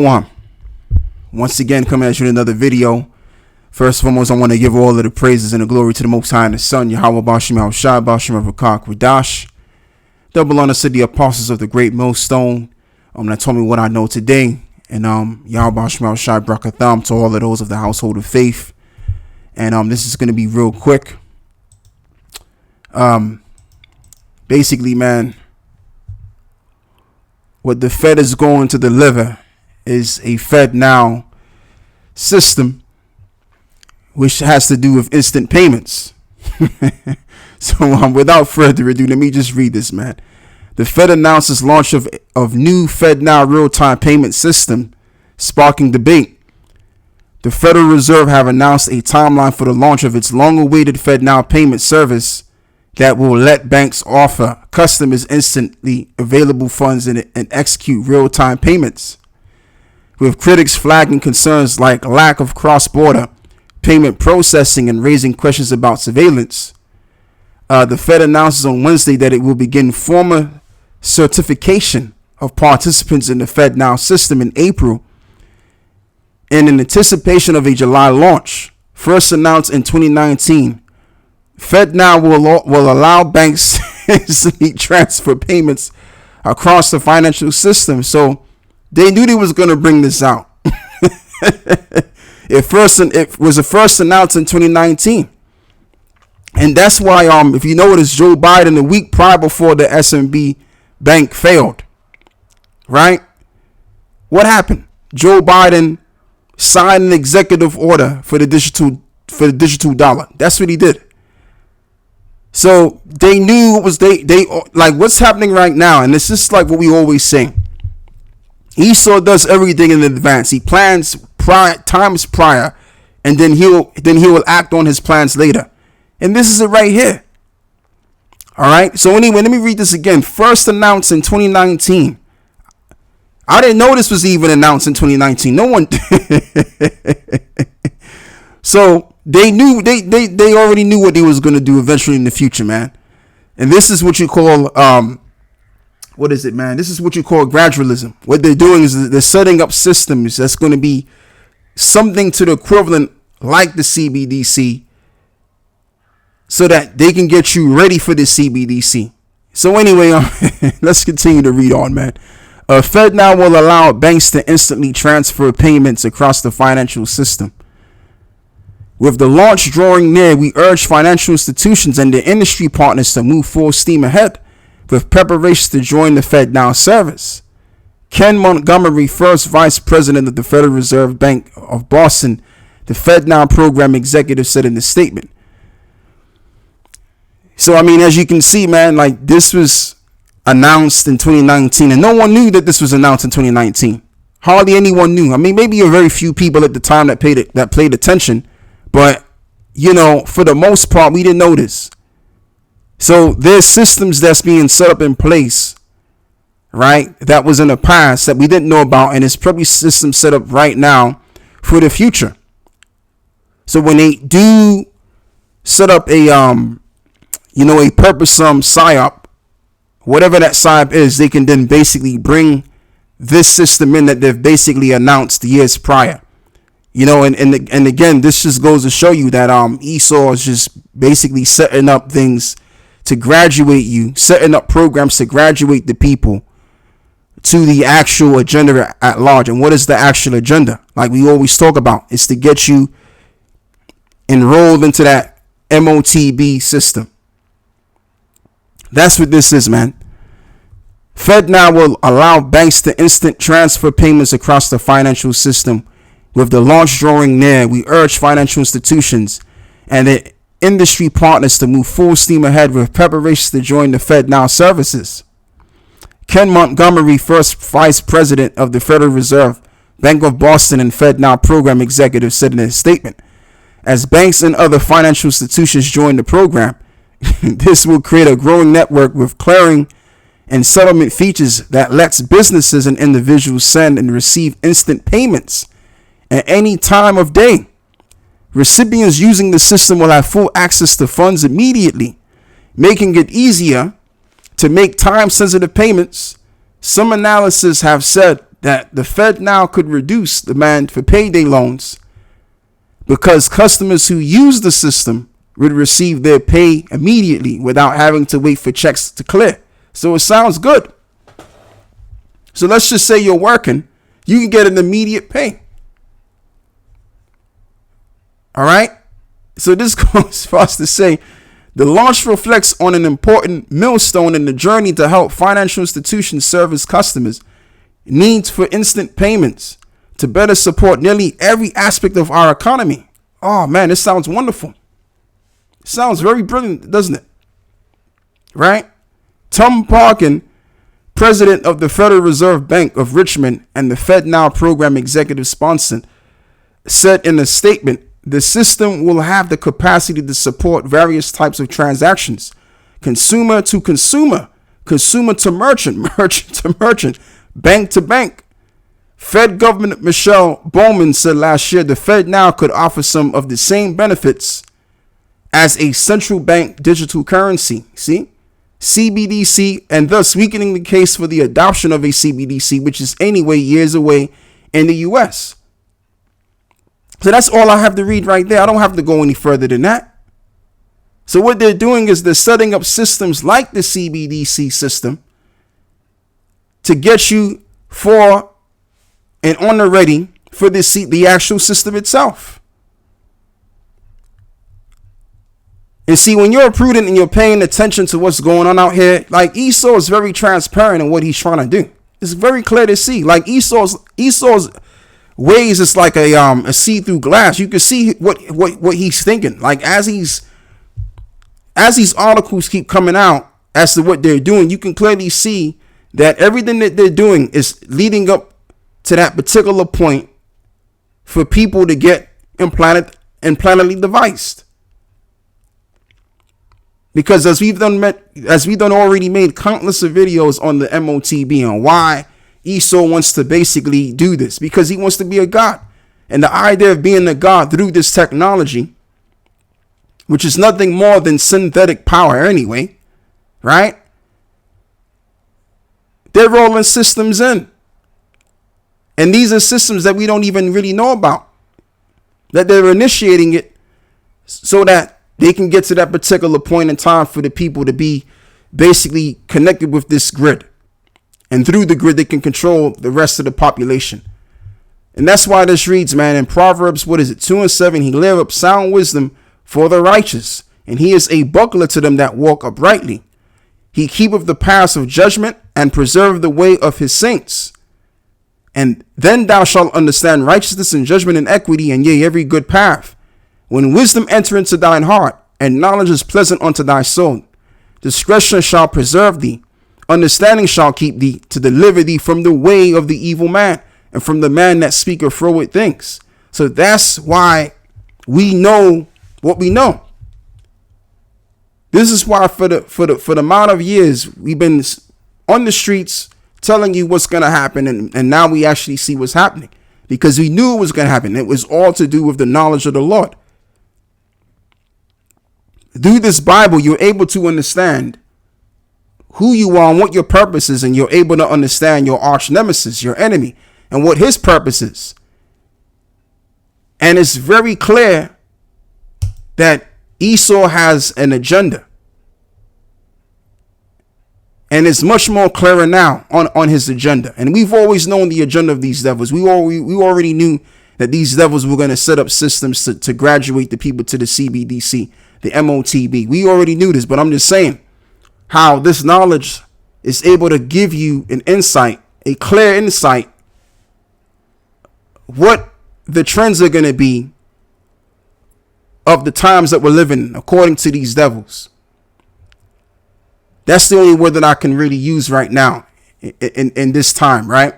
One. Once again, coming at you with another video. First and foremost, I want to give all of the praises and the glory to the Most High and the Son, Yahweh Bashim Al-Shai, Bashim Al-Rakak, Radash. Double honor to the apostles of the great millstone that told me what I know today. And Yahweh Bashim Al-Shai, Brakatham to all of those of the household of faith. And this is going to be real quick. Basically, man, what the Fed is going to deliver is a FedNow system, which has to do with instant payments. So without further ado, let me just read this, man. The Fed announces launch of new FedNow real-time payment system, sparking debate. The Federal Reserve have announced a timeline for the launch of its long-awaited FedNow payment service that will let banks offer customers instantly available funds and execute real-time payments, with critics flagging concerns like lack of cross-border payment processing and raising questions about surveillance. The Fed announces on Wednesday that it will begin formal certification of participants in the FedNow system in April in anticipation of a July launch. First announced in 2019, FedNow will allow banks to instantly transfer payments across the financial system. So they knew they was going to bring this out. It was first announced in 2019. And that's why, if you notice, Joe Biden, the week prior before the SVB bank failed, right? What happened? Joe Biden signed an executive order for the digital dollar. That's what he did. So they knew it was they like what's happening right now, and this is like what we always say. Esau does everything in advance. He plans times prior, and then he will act on his plans later. And this is it right here. All right. So anyway, let me read this again. First announced in 2019. I didn't know this was even announced in 2019. No one. So they knew they already knew what they was going to do eventually in the future, man. And this is what you call what is it, man? This is what you call gradualism. What they're doing is they're setting up systems that's going to be something to the equivalent like the CBDC, so that they can get you ready for the CBDC. So anyway, let's continue to read on, man. FedNow will allow banks to instantly transfer payments across the financial system. With the launch drawing near, we urge financial institutions and their industry partners to move full steam ahead with preparations to join the FedNow service. Ken Montgomery, first vice president of the Federal Reserve Bank of Boston, the FedNow program executive, said in the statement. So, I mean, as you can see, man, like this was announced in 2019, and no one knew that this was announced in 2019. Hardly anyone knew. I mean, maybe a very few people at the time that paid attention. But, you know, for the most part, we didn't know this. So there's systems that's being set up in place, right, that was in the past that we didn't know about. And it's probably systems set up right now for the future. So when they do set up a purposeful PSYOP, whatever that PSYOP is, they can then basically bring this system in that they've basically announced years prior. You know, and again, this just goes to show you that Esau is just basically setting up things to graduate you, setting up programs to graduate the people to the actual agenda at large. And what is the actual agenda? Like we always talk about, it's to get you enrolled into that MOTB system. That's what this is, man. FedNow will allow banks to instant transfer payments across the financial system. With the launch drawing near, we urge financial institutions and their industry partners to move full steam ahead with preparations to join the FedNow services. Ken Montgomery, first vice president of the Federal Reserve Bank of Boston and FedNow program executive, said in a statement, as banks and other financial institutions join the program, this will create a growing network with clearing and settlement features that lets businesses and individuals send and receive instant payments at any time of day. Recipients using the system will have full access to funds immediately, making it easier to make time-sensitive payments. Some analysts have said that the FedNow could reduce demand for payday loans because customers who use the system would receive their pay immediately without having to wait for checks to clear. So it sounds good. So let's just say you're working, you can get an immediate pay. All right. So this goes for us to say the launch reflects on an important milestone in the journey to help financial institutions service customers' needs for instant payments to better support nearly every aspect of our economy. Oh man, this sounds wonderful. It sounds very brilliant, doesn't it? Right? Tom Parkin, president of the Federal Reserve Bank of Richmond and the FedNow program executive sponsor, said in a statement, the system will have the capacity to support various types of transactions, consumer to consumer, consumer to merchant, merchant to merchant, bank to bank. Fed Governor Michelle Bowman said last year the FedNow could offer some of the same benefits as a central bank digital currency. See? CBDC, and thus weakening the case for the adoption of a CBDC, which is anyway years away in the US. So that's all I have to read right there. I don't have to go any further than that. So what they're doing is they're setting up systems like the CBDC system to get you for and on the ready for the actual system itself. And see, when you're prudent and you're paying attention to what's going on out here, like Esau is very transparent in what he's trying to do. It's very clear to see. Like Esau's ways, it's like a see-through glass. You can see what he's thinking. Like as these articles keep coming out as to what they're doing, you can clearly see that everything that they're doing is leading up to that particular point for people to get implantedly devised. Because as we've done already made countless of videos on the MOTB on why Esau wants to basically do this, because he wants to be a god. And the idea of being a god through this technology, which is nothing more than synthetic power anyway, right? They're rolling systems in. And these are systems that we don't even really know about, that they're initiating it so that they can get to that particular point in time for the people to be basically connected with this grid. And through the grid, they can control the rest of the population. And that's why this reads, man, in Proverbs, 2:7, he lay up sound wisdom for the righteous, and he is a buckler to them that walk uprightly. He keepeth the paths of judgment and preserve the way of his saints. And then thou shalt understand righteousness and judgment and equity, and yea, every good path. When wisdom enter into thine heart, and knowledge is pleasant unto thy soul, discretion shall preserve thee, understanding shall keep thee, to deliver thee from the way of the evil man, and from the man that speaketh froward things. So that's why we know what we know. This is why for the amount of years we've been on the streets telling you what's going to happen, and now we actually see what's happening, because we knew it was going to happen. It was all to do with the knowledge of the Lord. Through this Bible, you're able to understand who you are and what your purpose is, and you're able to understand your arch nemesis, your enemy, and what his purpose is. And it's very clear that Esau has an agenda. And it's much more clearer now on his agenda. And we've always known the agenda of these devils. We already knew that these devils were going to set up systems to graduate the people to the CBDC, the MOTB. We already knew this, but I'm just saying how this knowledge is able to give you an insight, a clear insight, what the trends are going to be of the times that we're living according to these devils. That's the only word that I can really use right now in this time, right?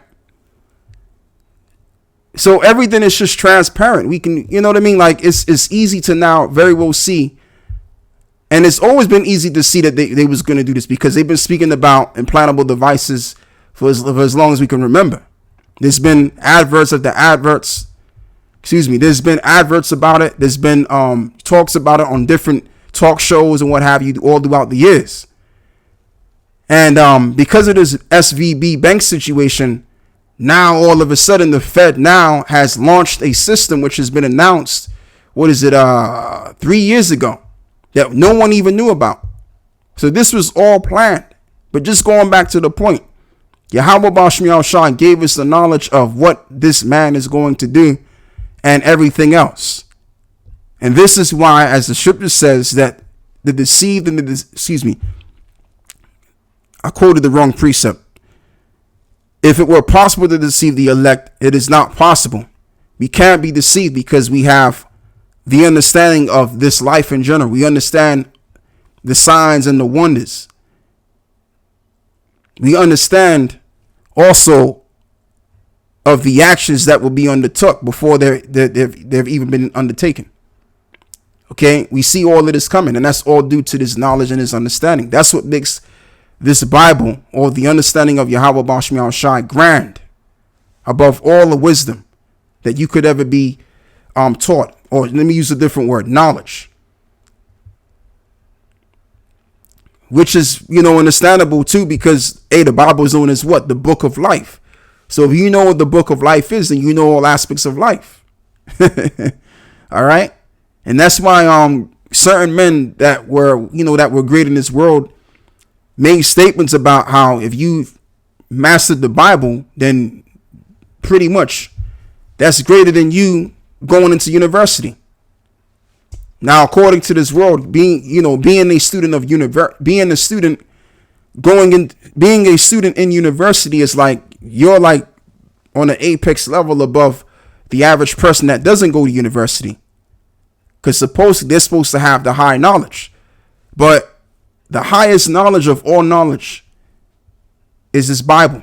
So everything is just transparent. We can, you know what I mean? Like it's easy to now very well see. And it's always been easy to see that they was going to do this, because they've been speaking about implantable devices for as long as we can remember. There's been adverts of the adverts. There's been adverts about it. There's been talks about it on different talk shows and what have you all throughout the years. And because of this SVB bank situation, Now, all of a sudden, the FedNow has launched a system which has been announced, 3 years ago, that no one even knew about. So this was all planned. But just going back to the point, Yahweh Bashmi Shah gave us the knowledge of what this man is going to do and everything else. And this is why, as the scripture says, that the deceived and I quoted the wrong precept. If it were possible to deceive the elect, it is not possible. We can't be deceived because we have the understanding of this life in general. We understand the signs and the wonders. We understand also of the actions that will be undertook before they've even been undertaken. Okay, we see all of this coming, and that's all due to this knowledge and this understanding. That's what makes this Bible, or the understanding of Yahweh Bashmi Shai, grand above all the wisdom that you could ever be taught. Or let me use a different word, knowledge. Which is, understandable too, because the Bible is known as what? The book of life. So if you know what the book of life is, then you know all aspects of life. All right. And that's why certain men that were great in this world made statements about how if you've mastered the Bible, then pretty much that's greater than you going into university. Now, according to this world, being a student in university is like you're like on an apex level above the average person that doesn't go to university. Because supposedly they're supposed to have the high knowledge. But the highest knowledge of all knowledge is this Bible,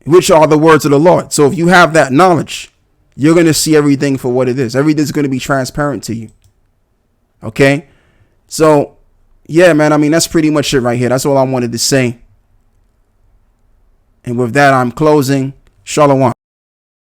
which are the words of the Lord. So if you have that knowledge, you're going to see everything for what it is. Everything's going to be transparent to you. Okay? So, yeah, man, that's pretty much it right here. That's all I wanted to say. And with that, I'm closing. Shalom.